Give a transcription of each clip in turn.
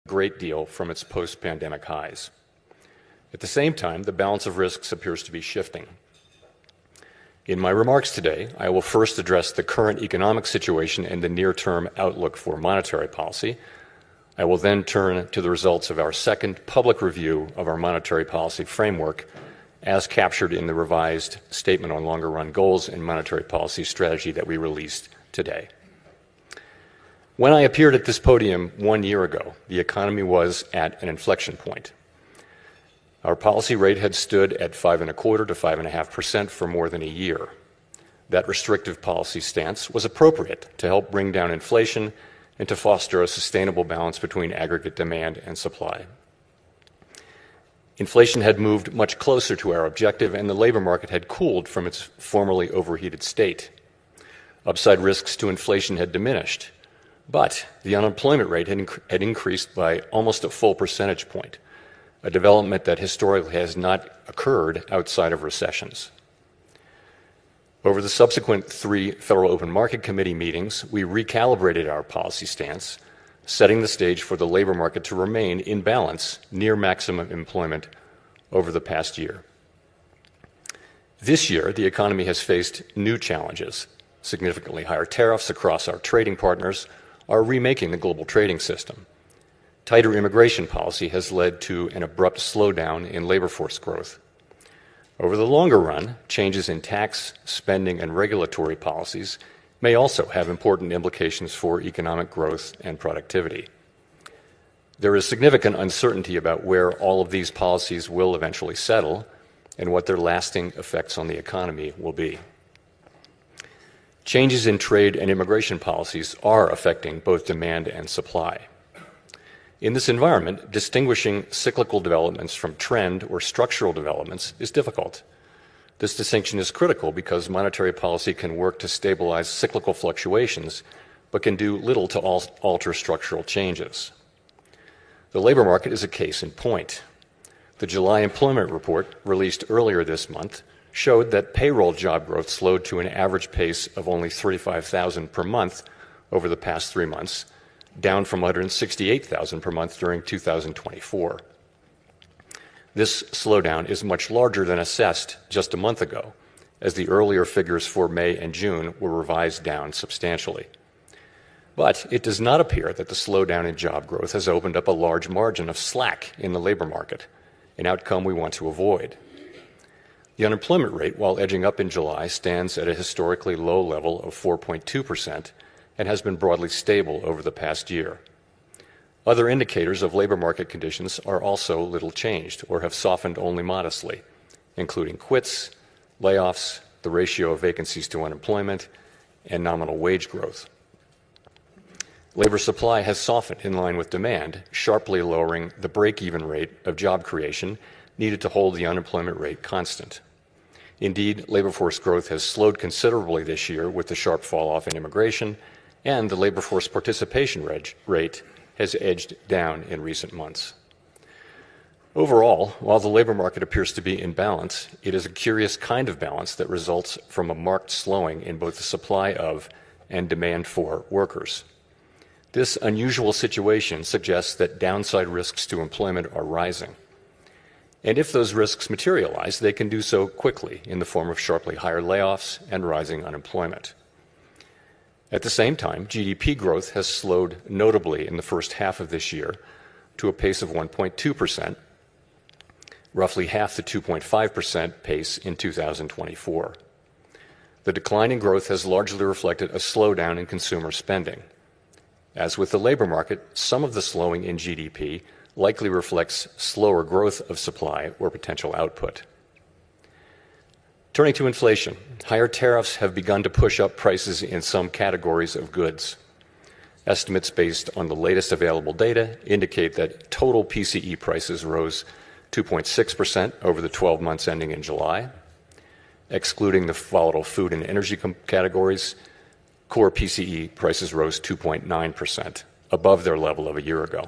great deal from its post-pandemic highs. At the same time, the balance of risks appears to be shifting. In my remarks today, I will first address the current economic situation and the near-term outlook for monetary policy. I will then turn to the results of our second public review of our monetary policy framework, as captured in the revised Statement on Longer-Run Goals and Monetary Policy Strategy that we released today. When I appeared at this podium 1 year ago, the economy was at an inflection point. Our policy rate had stood at 5.25% to 5.5% for more than a year. That restrictive policy stance was appropriate to help bring down inflation and to foster a sustainable balance between aggregate demand and supply. Inflation had moved much closer to our objective, and the labor market had cooled from its formerly overheated state. Upside risks to inflation had diminished, but the unemployment rate had increased by almost a full percentage point, a development that historically has not occurred outside of recessions. Over the subsequent 3 Federal Open Market Committee meetings, we recalibrated our policy stance, setting the stage for the labor market to remain in balance near maximum employment over the past year. This year, the economy has faced new challenges. Significantly higher tariffs across our trading partners are remaking the global trading system. Tighter immigration policy has led to an abrupt slowdown in labor force growth. Over the longer run, changes in tax, spending, and regulatory policies may also have important implications for economic growth and productivity. There is significant uncertainty about where all of these policies will eventually settle and what their lasting effects on the economy will be. Changes in trade and immigration policies are affecting both demand and supply. In this environment, distinguishing cyclical developments from trend or structural developments is difficult. This distinction is critical because monetary policy can work to stabilize cyclical fluctuations, but can do little to alter structural changes. The labor market is a case in point. The July employment report, released earlier this month, showed that payroll job growth slowed to an average pace of only 35,000 per month over the past 3 months, down from 168,000 per month during 2024. This slowdown is much larger than assessed just a month ago, as the earlier figures for May and June were revised down substantially. But it does not appear that the slowdown in job growth has opened up a large margin of slack in the labor market, an outcome we want to avoid. The unemployment rate, while edging up in July, stands at a historically low level of 4.2% and has been broadly stable over the past year. Other indicators of labor market conditions are also little changed or have softened only modestly, including quits, layoffs, the ratio of vacancies to unemployment, and nominal wage growth. Labor supply has softened in line with demand, sharply lowering the break-even rate of job creation needed to hold the unemployment rate constant. Indeed, labor force growth has slowed considerably this year with the sharp fall-off in immigration, and the labor force participation rate has edged down in recent months. Overall, while the labor market appears to be in balance, it is a curious kind of balance that results from a marked slowing in both the supply of and demand for workers. This unusual situation suggests that downside risks to employment are rising. And if those risks materialize, they can do so quickly in the form of sharply higher layoffs and rising unemployment. At the same time, GDP growth has slowed notably in the first half of this year to a pace of 1.2%, roughly half the 2.5% pace in 2024. The decline in growth has largely reflected a slowdown in consumer spending. As with the labor market, some of the slowing in GDP likely reflects slower growth of supply or potential output. Turning to inflation, higher tariffs have begun to push up prices in some categories of goods. Estimates based on the latest available data indicate that total PCE prices rose 2.6% over the 12 months ending in July. Excluding the volatile food and energy categories, core PCE prices rose 2.9%, above their level of a year ago.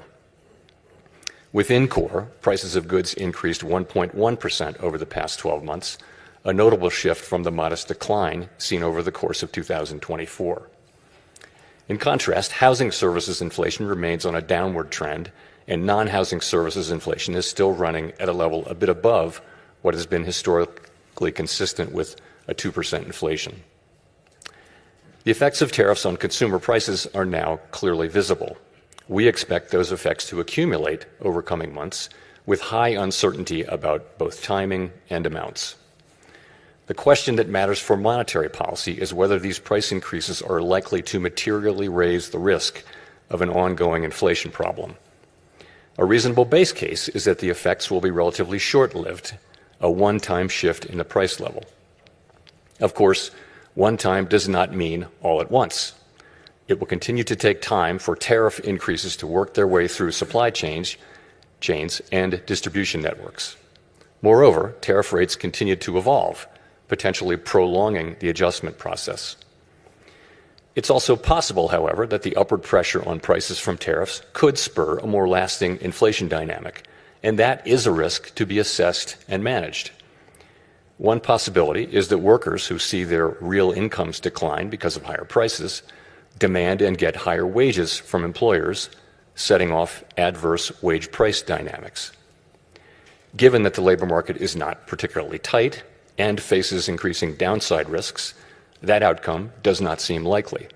Within core, prices of goods increased 1.1% over the past 12 months, a notable shift from the modest decline seen over the course of 2024. In contrast, housing services inflation remains on a downward trend and non-housing services inflation is still running at a level a bit above what has been historically consistent with a 2% inflation. The effects of tariffs on consumer prices are now clearly visible. We expect those effects to accumulate over coming months with high uncertainty about both timing and amounts. The question that matters for monetary policy is whether these price increases are likely to materially raise the risk of an ongoing inflation problem. A reasonable base case is that the effects will be relatively short-lived, a one-time shift in the price level. Of course, one time does not mean all at once. It will continue to take time for tariff increases to work their way through supply chains and distribution networks. Moreover, tariff rates continue to evolve, potentially prolonging the adjustment process. It's also possible, however, that the upward pressure on prices from tariffs could spur a more lasting inflation dynamic, and that is a risk to be assessed and managed. One possibility is that workers who see their real incomes decline because of higher prices demand and get higher wages from employers, setting off adverse wage price dynamics. Given that the labor market is not particularly tight and faces increasing downside risks, that outcome does not seem likely.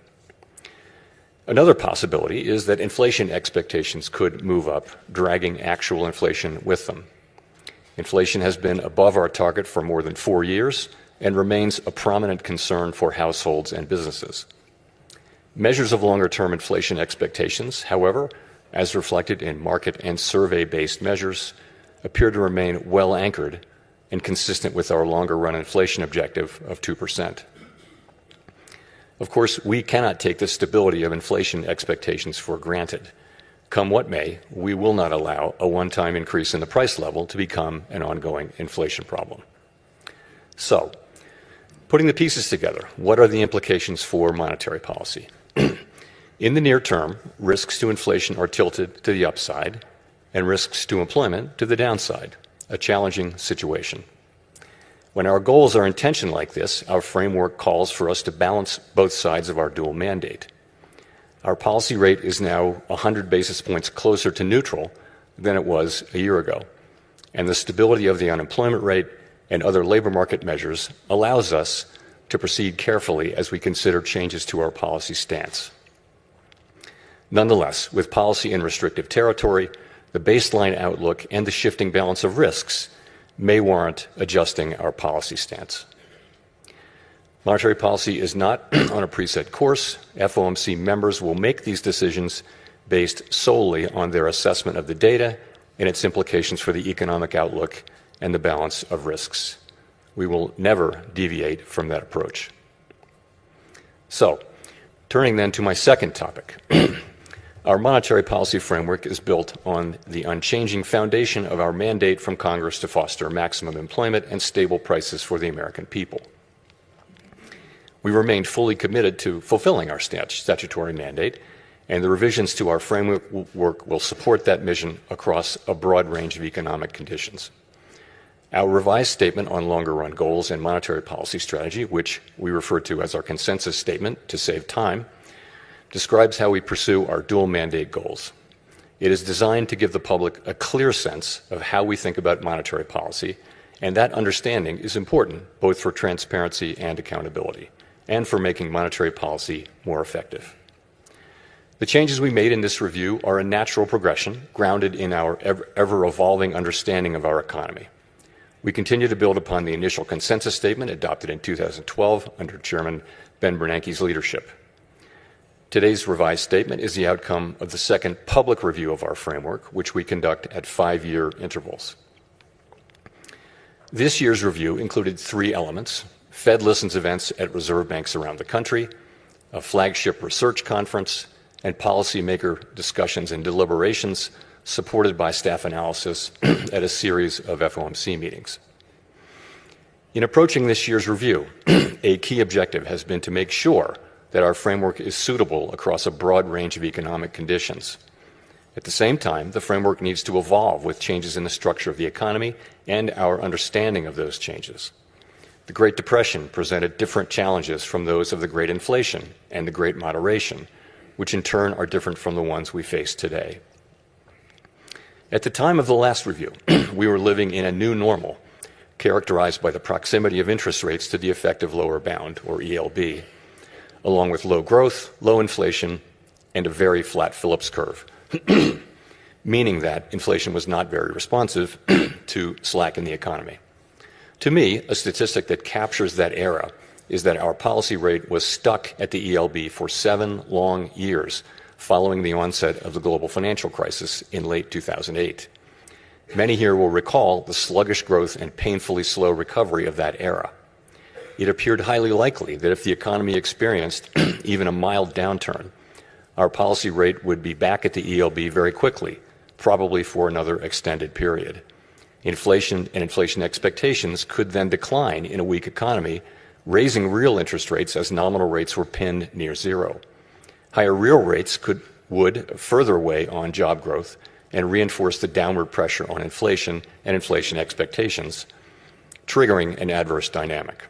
Another possibility is that inflation expectations could move up, dragging actual inflation with them. Inflation has been above our target for more than 4 years and remains a prominent concern for households and businesses. Measures of longer-term inflation expectations, however, as reflected in market and survey-based measures, appear to remain well anchored and consistent with our longer-run inflation objective of 2%. Of course, we cannot take the stability of inflation expectations for granted. Come what may, we will not allow a one-time increase in the price level to become an ongoing inflation problem. So, putting the pieces together, what are the implications for monetary policy? In the near term, risks to inflation are tilted to the upside and risks to employment to the downside, a challenging situation. When our goals are in tension like this, our framework calls for us to balance both sides of our dual mandate. Our policy rate is now 100 basis points closer to neutral than it was a year ago, and the stability of the unemployment rate and other labor market measures allows us to proceed carefully as we consider changes to our policy stance. Nonetheless, with policy in restrictive territory, the baseline outlook and the shifting balance of risks may warrant adjusting our policy stance. Monetary policy is not on a preset course. FOMC members will make these decisions based solely on their assessment of the data and its implications for the economic outlook and the balance of risks. We will never deviate from that approach. So, turning then to my second topic. Our monetary policy framework is built on the unchanging foundation of our mandate from Congress to foster maximum employment and stable prices for the American people. We remain fully committed to fulfilling our statutory mandate, and the revisions to our framework will support that mission across a broad range of economic conditions. Our revised statement on longer-run goals and monetary policy strategy, which we refer to as our consensus statement to save time, describes how we pursue our dual mandate goals. It is designed to give the public a clear sense of how we think about monetary policy, and that understanding is important both for transparency and accountability, and for making monetary policy more effective. The changes we made in this review are a natural progression grounded in our ever-evolving understanding of our economy. We continue to build upon the initial consensus statement adopted in 2012 under Chairman Ben Bernanke's leadership. Today's revised statement is the outcome of the second public review of our framework, which we conduct at 5-year intervals. This year's review included 3 elements: Fed Listens events at reserve banks around the country, a flagship research conference, and policymaker discussions and deliberations supported by staff analysis at a series of FOMC meetings. In approaching this year's review, a key objective has been to make sure that our framework is suitable across a broad range of economic conditions. At the same time, the framework needs to evolve with changes in the structure of the economy and our understanding of those changes. The Great Depression presented different challenges from those of the Great Inflation and the Great Moderation, which in turn are different from the ones we face today. At the time of the last review, we were living in a new normal, characterized by the proximity of interest rates to the effective lower bound, or ELB, along with low growth, low inflation, and a very flat Phillips curve, meaning that inflation was not very responsive to slack in the economy. To me, a statistic that captures that era is that our policy rate was stuck at the ELB for 7 long years following the onset of the global financial crisis in late 2008. Many here will recall the sluggish growth and painfully slow recovery of that era. It appeared highly likely that if the economy experienced even a mild downturn, our policy rate would be back at the ELB very quickly, probably for another extended period. Inflation and inflation expectations could then decline in a weak economy, raising real interest rates as nominal rates were pinned near zero. Higher real rates would further weigh on job growth and reinforce the downward pressure on inflation and inflation expectations, triggering an adverse dynamic.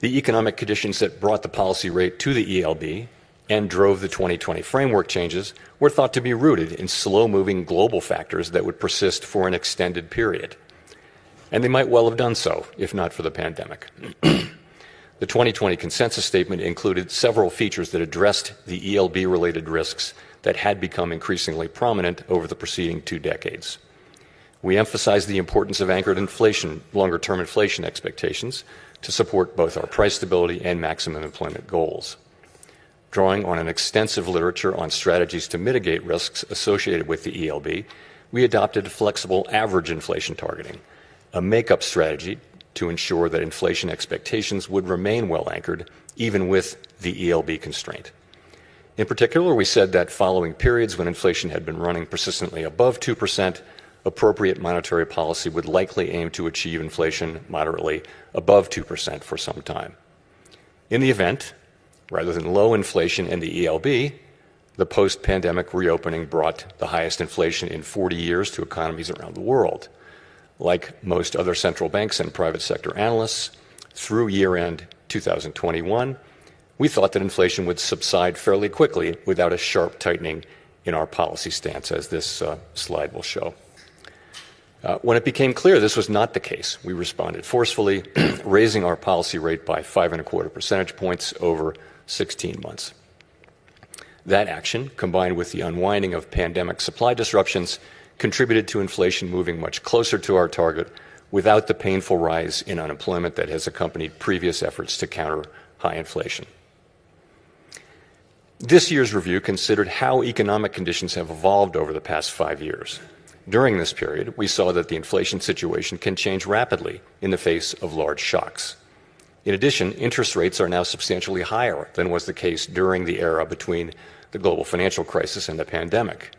The economic conditions that brought the policy rate to the ELB and drove the 2020 framework changes were thought to be rooted in slow-moving global factors that would persist for an extended period. And they might well have done so, if not for the pandemic. The 2020 consensus statement included several features that addressed the ELB-related risks that had become increasingly prominent over the preceding 2 decades. We emphasized the importance of anchored inflation, longer-term inflation expectations to support both our price stability and maximum employment goals. Drawing on an extensive literature on strategies to mitigate risks associated with the ELB, we adopted flexible average inflation targeting, a make-up strategy to ensure that inflation expectations would remain well anchored even with the ELB constraint. In particular, we said that following periods when inflation had been running persistently above 2%, appropriate monetary policy would likely aim to achieve inflation moderately above 2% for some time. In the event, rather than low inflation in the ELB, the post-pandemic reopening brought the highest inflation in 40 years to economies around the world. Like most other central banks and private sector analysts, through year-end 2021, we thought that inflation would subside fairly quickly without a sharp tightening in our policy stance, as this slide will show. When it became clear this was not the case, we responded forcefully, raising our policy rate by 5.25 percentage points over 16 months. That action, combined with the unwinding of pandemic supply disruptions, contributed to inflation moving much closer to our target without the painful rise in unemployment that has accompanied previous efforts to counter high inflation. This year's review considered how economic conditions have evolved over the past 5 years. During this period, we saw that the inflation situation can change rapidly in the face of large shocks. In addition, interest rates are now substantially higher than was the case during the era between the global financial crisis and the pandemic.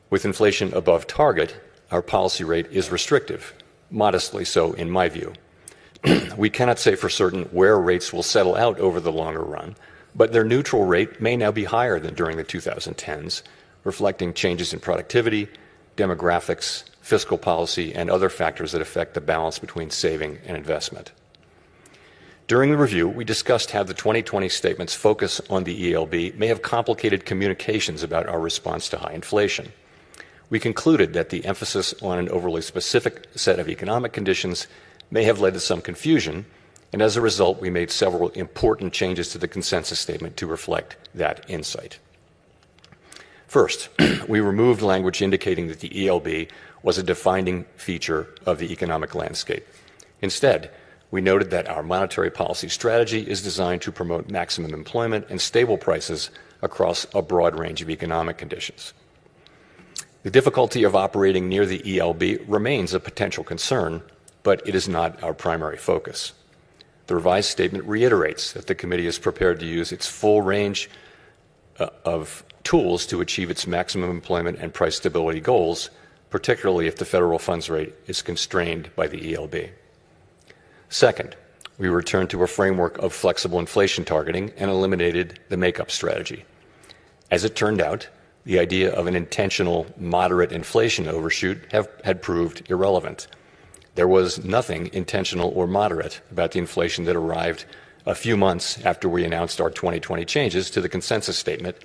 With inflation above target, our policy rate is restrictive, modestly so in my view. We cannot say for certain where rates will settle out over the longer run, but their neutral rate may now be higher than during the 2010s, reflecting changes in productivity, demographics, fiscal policy, and other factors that affect the balance between saving and investment. During the review, we discussed how the 2020 statement's focus on the ELB may have complicated communications about our response to high inflation. We concluded that the emphasis on an overly specific set of economic conditions may have led to some confusion, and as a result, we made several important changes to the consensus statement to reflect that insight. First, we removed language indicating that the ELB was a defining feature of the economic landscape. Instead, we noted that our monetary policy strategy is designed to promote maximum employment and stable prices across a broad range of economic conditions. The difficulty of operating near the ELB remains a potential concern, but it is not our primary focus. The revised statement reiterates that the committee is prepared to use its full range of tools to achieve its maximum employment and price stability goals, particularly if the federal funds rate is constrained by the ELB. Second, we returned to a framework of flexible inflation targeting and eliminated the make-up strategy. As it turned out, the idea of an intentional moderate inflation overshoot had proved irrelevant. There was nothing intentional or moderate about the inflation that arrived a few months after we announced our 2020 changes to the consensus statement,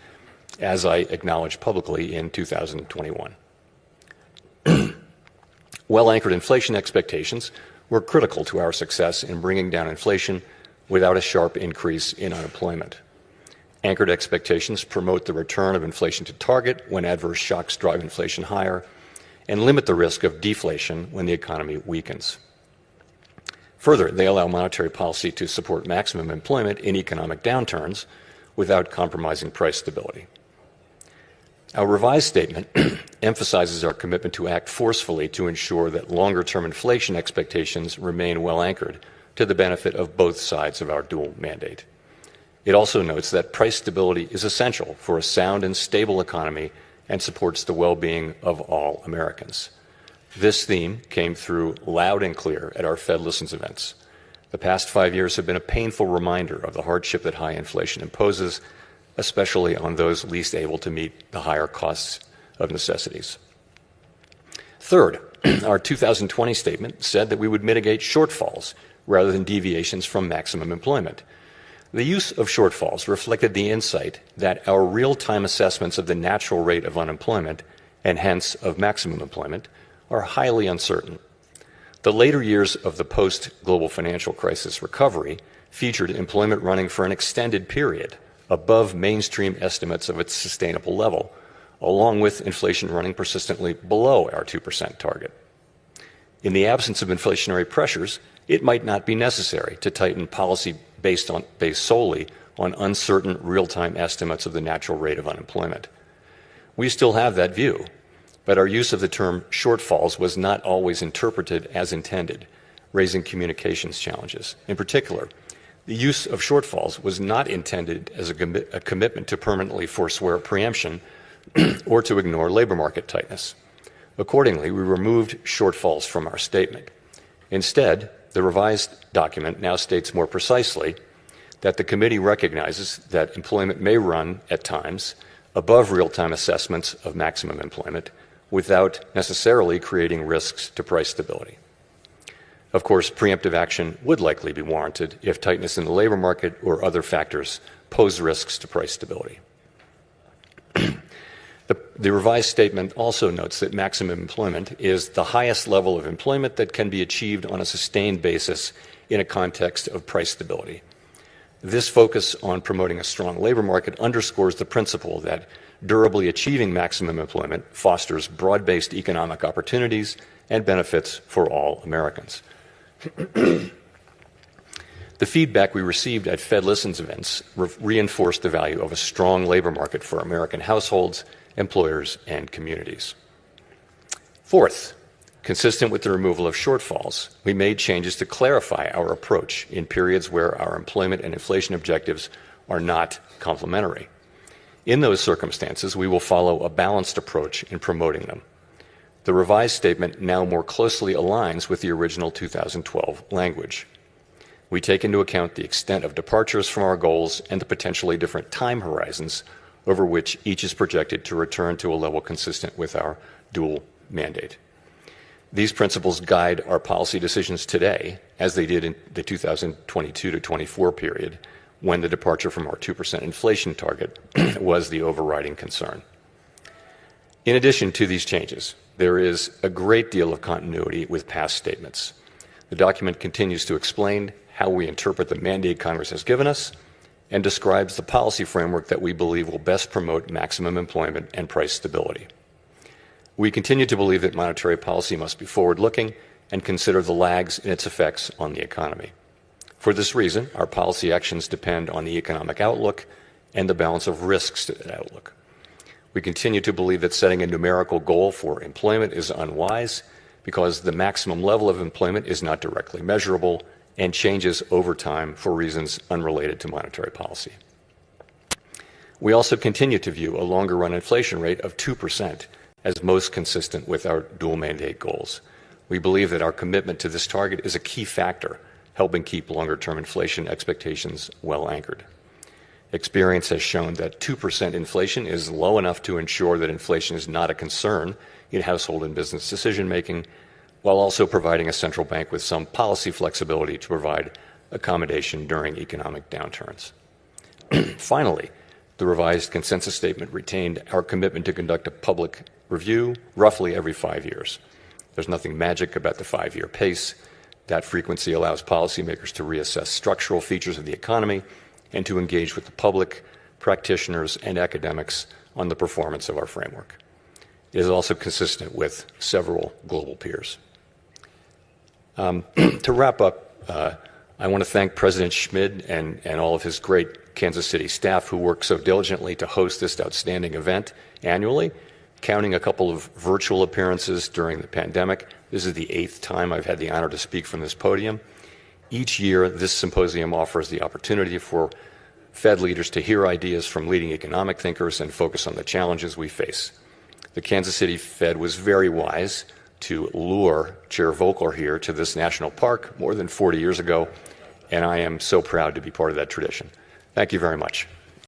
as I acknowledged publicly in 2021. Well-anchored inflation expectations were critical to our success in bringing down inflation without a sharp increase in unemployment. Anchored expectations promote the return of inflation to target when adverse shocks drive inflation higher and limit the risk of deflation when the economy weakens. Further, they allow monetary policy to support maximum employment in economic downturns without compromising price stability. Our revised statement emphasizes our commitment to act forcefully to ensure that longer-term inflation expectations remain well anchored to the benefit of both sides of our dual mandate. It also notes that price stability is essential for a sound and stable economy and supports the well-being of all Americans. This theme came through loud and clear at our Fed Listens events. The past 5 years have been a painful reminder of the hardship that high inflation imposes, especially on those least able to meet the higher costs of necessities. Third, our 2020 statement said that we would mitigate shortfalls rather than deviations from maximum employment. The use of shortfalls reflected the insight that our real-time assessments of the natural rate of unemployment, and hence of maximum employment, are highly uncertain. The later years of the post-global financial crisis recovery featured employment running for an extended period above mainstream estimates of its sustainable level, along with inflation running persistently below our 2% target. In the absence of inflationary pressures, it might not be necessary to tighten policy based solely on uncertain real-time estimates of the natural rate of unemployment. We still have that view, but our use of the term shortfalls was not always interpreted as intended, raising communications challenges. In particular, the use of shortfalls was not intended as a commitment to permanently forswear preemption or to ignore labor market tightness. Accordingly, we removed shortfalls from our statement. Instead, the revised document now states more precisely that the committee recognizes that employment may run at times above real-time assessments of maximum employment without necessarily creating risks to price stability. Of course, preemptive action would likely be warranted if tightness in the labor market or other factors pose risks to price stability. The revised statement also notes that maximum employment is the highest level of employment that can be achieved on a sustained basis in a context of price stability. This focus on promoting a strong labor market underscores the principle that durably achieving maximum employment fosters broad-based economic opportunities and benefits for all Americans. The feedback we received at Fed Listens events reinforced the value of a strong labor market for American households, employers, and communities. Fourth, consistent with the removal of shortfalls, we made changes to clarify our approach in periods where our employment and inflation objectives are not complementary. In those circumstances, we will follow a balanced approach in promoting them. The revised statement now more closely aligns with the original 2012 language. We take into account the extent of departures from our goals and the potentially different time horizons over which each is projected to return to a level consistent with our dual mandate. These principles guide our policy decisions today, as they did in the 2022 to 24 period, when the departure from our 2% inflation target was the overriding concern. In addition to these changes, there is a great deal of continuity with past statements. The document continues to explain how we interpret the mandate Congress has given us and describes the policy framework that we believe will best promote maximum employment and price stability. We continue to believe that monetary policy must be forward-looking and consider the lags in its effects on the economy. For this reason, our policy actions depend on the economic outlook and the balance of risks to that outlook. We continue to believe that setting a numerical goal for employment is unwise because the maximum level of employment is not directly measurable and changes over time for reasons unrelated to monetary policy. We also continue to view a longer-run inflation rate of 2% as most consistent with our dual mandate goals. We believe that our commitment to this target is a key factor, helping keep longer-term inflation expectations well anchored. Experience has shown that 2% inflation is low enough to ensure that inflation is not a concern in household and business decision-making, while also providing a central bank with some policy flexibility to provide accommodation during economic downturns. Finally, the revised consensus statement retained our commitment to conduct a public review roughly every 5 years. There's nothing magic about the 5-year pace. That frequency allows policymakers to reassess structural features of the economy and to engage with the public, practitioners, and academics on the performance of our framework. It is also consistent with several global peers. To wrap up, I want to thank President Schmid and all of his great Kansas City staff who work so diligently to host this outstanding event annually, counting a couple of virtual appearances during the pandemic. This is the 8th time I've had the honor to speak from this podium. Each year, this symposium offers the opportunity for Fed leaders to hear ideas from leading economic thinkers and focus on the challenges we face. The Kansas City Fed was very wise to lure Chair Volcker here to this national park more than 40 years ago, and I am so proud to be part of that tradition. Thank you very much.